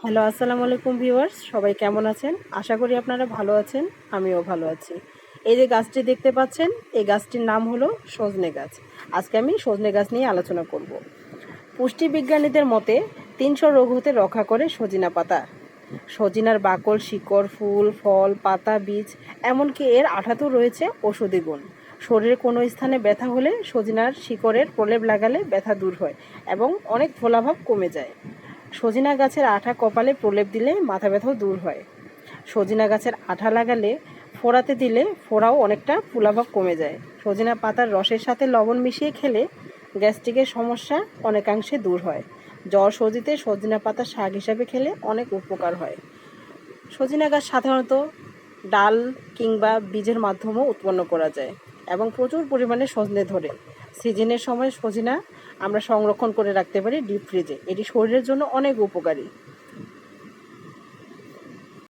Hello, আসসালামু আলাইকুম viewers, সবাই কেমন আছেন? আশা করি আপনারা ভালো আছেন, আমিও ভালো আছি। এই যে গাছটি দেখতে পাচ্ছেন, এই গাছটির নাম হলো সজনে গাছ। আজকে আমি সজনে গাছ নিয়ে আলোচনা করব। পুষ্টিবিজ্ঞানীদের মতে 300 রোগ হতে রক্ষা করে সজিনা পাতা। সজিনার বাকল, শিকড়, ফুল, ফল, পাতা, বীজ, এমনকি এর আঠাতেও রয়েছে ঔষধি গুণ। শরীরের কোনো স্থানে ব্যথা হলে সজিনার শিকড়ের প্রলেপ লাগালে ব্যথা দূর হয় এবং অনেক ফোলাভাব কমে যায়। সজিনা গাছের আঠা কপালে প্রলেপ দিলে মাথা ব্যথাও দূর হয়। সজিনা গাছের আঠা লাগালে ফোড়াতে দিলে ফোড়াও অনেকটা ফুলাভাব কমে যায়। সজিনা পাতার রসের সাথে লবণ মিশিয়ে খেলে গ্যাস্ট্রিকের সমস্যা অনেকাংশে দূর হয়। জ্বর সর্দিতে সজিনা পাতা শাক হিসাবে খেলে অনেক উপকার হয়। সজিনা গাছ সাধারণত ডাল কিংবা বীজের মাধ্যমেও উৎপন্ন করা যায় এবং প্রচুর পরিমাণে সজনে ধরে। সিজনের সময় সজিনা আমরা সংরক্ষণ করে রাখতে পারি ডিপ ফ্রিজে। এটি শরীরের জন্য অনেক উপকারী।